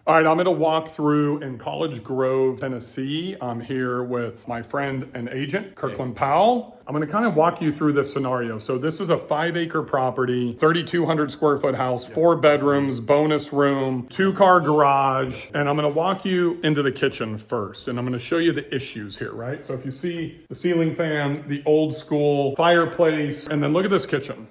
All right, I'm going to walk through in College Grove, Tennessee. I'm here with my friend and agent, Kirkland Powell. I'm going to kind of walk you through this scenario. So this is a 5-acre property, 3,200 square foot house, 4 bedrooms, bonus room, 2-car garage. And I'm going to walk you into the kitchen first. And I'm going to show you the issues here, right? So if you see the ceiling fan, the old school fireplace, and then look at this kitchen.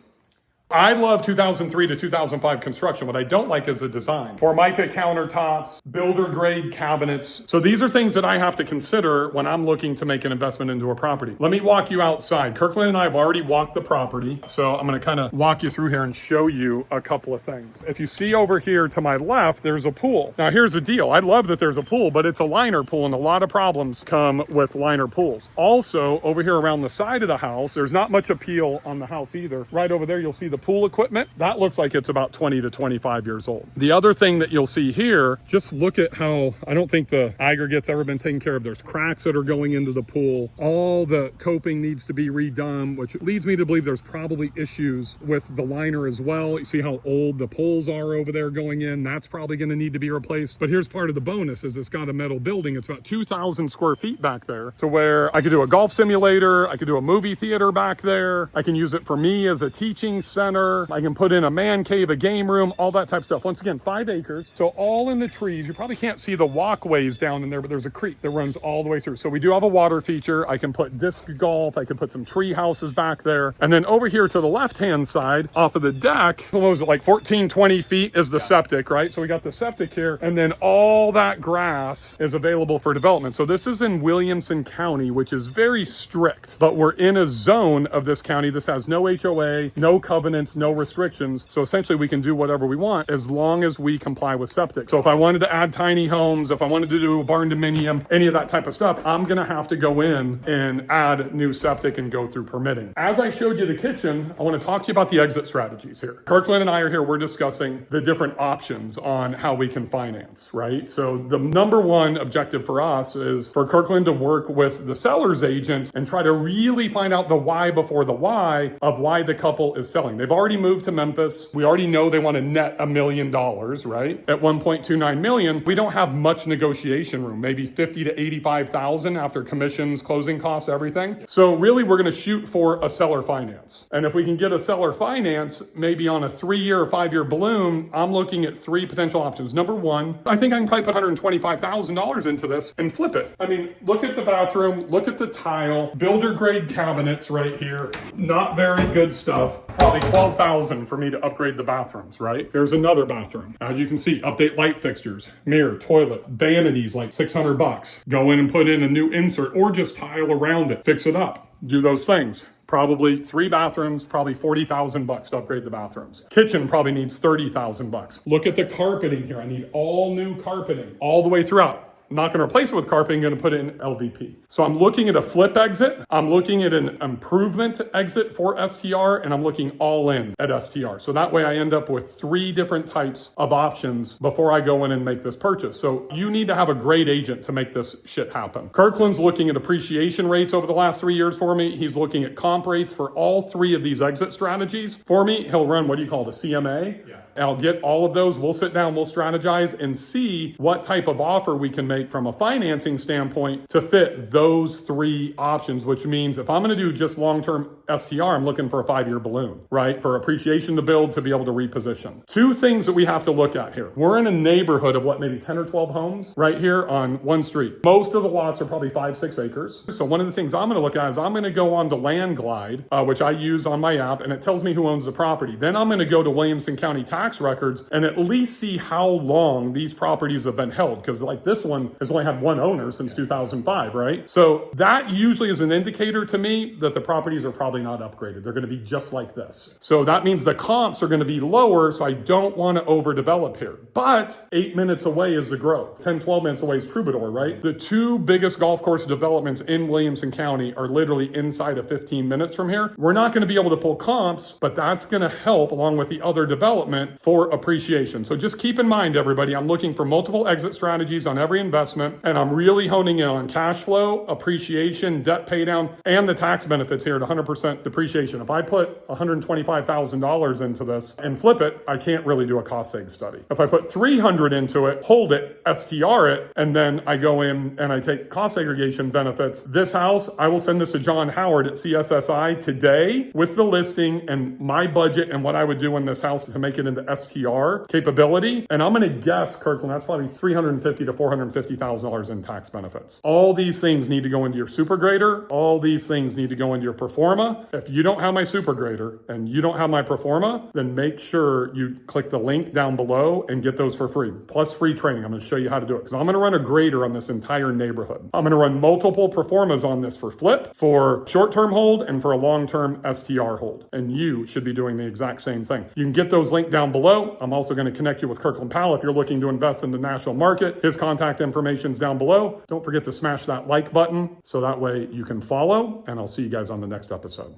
I love 2003 to 2005 construction. What I don't like is the design. Formica countertops, builder grade cabinets. So these are things that I have to consider when I'm looking to make an investment into a property. Let me walk you outside. Kirkland and I have already walked the property. So I'm going to kind of walk you through here and show you a couple of things. If you see over here to my left, there's a pool. Now here's the deal. I love that there's a pool, but it's a liner pool and a lot of problems come with liner pools. Also over here around the side of the house, there's not much appeal on the house either. Right over there, you'll see the pool equipment. That looks like it's about 20 to 25 years old. The other thing that you'll see here, just look at how, I don't think the aggregate's ever been taken care of. There's cracks that are going into the pool. All the coping needs to be redone, which leads me to believe there's probably issues with the liner as well. You see how old the poles are over there going in. That's probably going to need to be replaced. But here's part of the bonus is it's got a metal building. It's about 2,000 square feet back there to where I could do a golf simulator. I could do a movie theater back there. I can use it for me as a teaching center. I can put in a man cave, a game room, all that type of stuff. Once again, 5 acres. So all in the trees. You probably can't see the walkways down in there, but there's a creek that runs all the way through. So we do have a water feature. I can put disc golf. I can put some tree houses back there. And then over here to the left-hand side, off of the deck, what was it, like 14, 20 feet is the septic, right? So we got the septic here. And then all that grass is available for development. So this is in Williamson County, which is very strict. But we're in a zone of this county. This has no HOA, no covenants, no restrictions. So essentially we can do whatever we want as long as we comply with septic. So if I wanted to add tiny homes, if I wanted to do a barn dominium, any of that type of stuff, I'm going to have to go in and add new septic and go through permitting. As I showed you the kitchen, I want to talk to you about the exit strategies here. Kirkland and I are here. We're discussing the different options on how we can finance, right? So the number one objective for us is for Kirkland to work with the seller's agent and try to really find out the why before the why of why the couple is selling. They've already moved to Memphis. We already know they want to net $1 million, right? At 1.29 million, we don't have much negotiation room, maybe 50 to 85,000 after commissions, closing costs, everything. So really we're going to shoot for a seller finance. And if we can get a seller finance, maybe on a 3-year or 5-year balloon, I'm looking at 3 potential options. Number one, I think I can probably put $125,000 into this and flip it. I mean, look at the bathroom, look at the tile, builder grade cabinets right here. Not very good stuff. Probably $12,000 for me to upgrade the bathrooms, right? Here's another bathroom. As you can see, update light fixtures, mirror, toilet, vanities, like $600. Go in and put in a new insert or just tile around it, fix it up. Do those things. Probably 3 bathrooms, probably $40,000 to upgrade the bathrooms. Kitchen probably needs $30,000. Look at the carpeting here. I need all new carpeting all the way throughout. I'm not going to replace it with carpeting, I'm going to put it in LVP. So I'm looking at a flip exit. I'm looking at an improvement exit for STR, and I'm looking all in at STR. So that way I end up with 3 different types of options before I go in and make this purchase. So you need to have a great agent to make this shit happen. Kirkland's looking at appreciation rates over the last 3 years for me. He's looking at comp rates for all 3 of these exit strategies for me. He'll run, what do you call it, a CMA? Yeah. I'll get all of those. We'll sit down, we'll strategize and see what type of offer we can make from a financing standpoint to fit those 3 options, which means if I'm going to do just long-term STR, I'm looking for a 5-year balloon, right? For appreciation to build to be able to reposition. 2 things that we have to look at here. We're in a neighborhood of what, maybe 10 or 12 homes right here on one street. Most of the lots are probably 5-6 acres. So one of the things I'm going to look at is I'm going to go on to Land Glide, which I use on my app, and it tells me who owns the property. Then I'm going to go to Williamson County tax records and at least see how long these properties have been held. Because like this one has only had one owner since 2005, right? So that usually is an indicator to me that the properties are probably not upgraded. They're going to be just like this. So that means the comps are going to be lower. So I don't want to overdevelop here. But 8 minutes away is the growth. 10, 12 minutes away is Troubadour, right? The 2 biggest golf course developments in Williamson County are literally inside of 15 minutes from here. We're not going to be able to pull comps, but that's going to help along with the other development investment for appreciation. So just keep in mind, everybody, I'm looking for multiple exit strategies on every investment, and I'm really honing in on cash flow, appreciation, debt pay down, and the tax benefits here at 100% depreciation. If I put $125,000 into this and flip it, I can't really do a cost seg study. If I put 300 into it, hold it, STR it, and then I go in and I take cost segregation benefits, this house, I will send this to John Howard at CSSI today with the listing and my budget and what I would do in this house to make it into STR capability. And I'm going to guess, Kirkland, that's probably $350,000 to $450,000 in tax benefits. All these things need to go into your super grader. All these things need to go into your performa. If you don't have my super grader and you don't have my performa, then make sure you click the link down below and get those for free. Plus free training. I'm going to show you how to do it because I'm going to run a grader on this entire neighborhood. I'm going to run multiple performas on this for flip, for short-term hold, and for a long-term STR hold. And you should be doing the exact same thing. You can get those linked down below. I'm also going to connect you with Kirkland Powell if you're looking to invest in the national market. His contact information is down below. Don't forget to smash that like button so that way you can follow, and I'll see you guys on the next episode.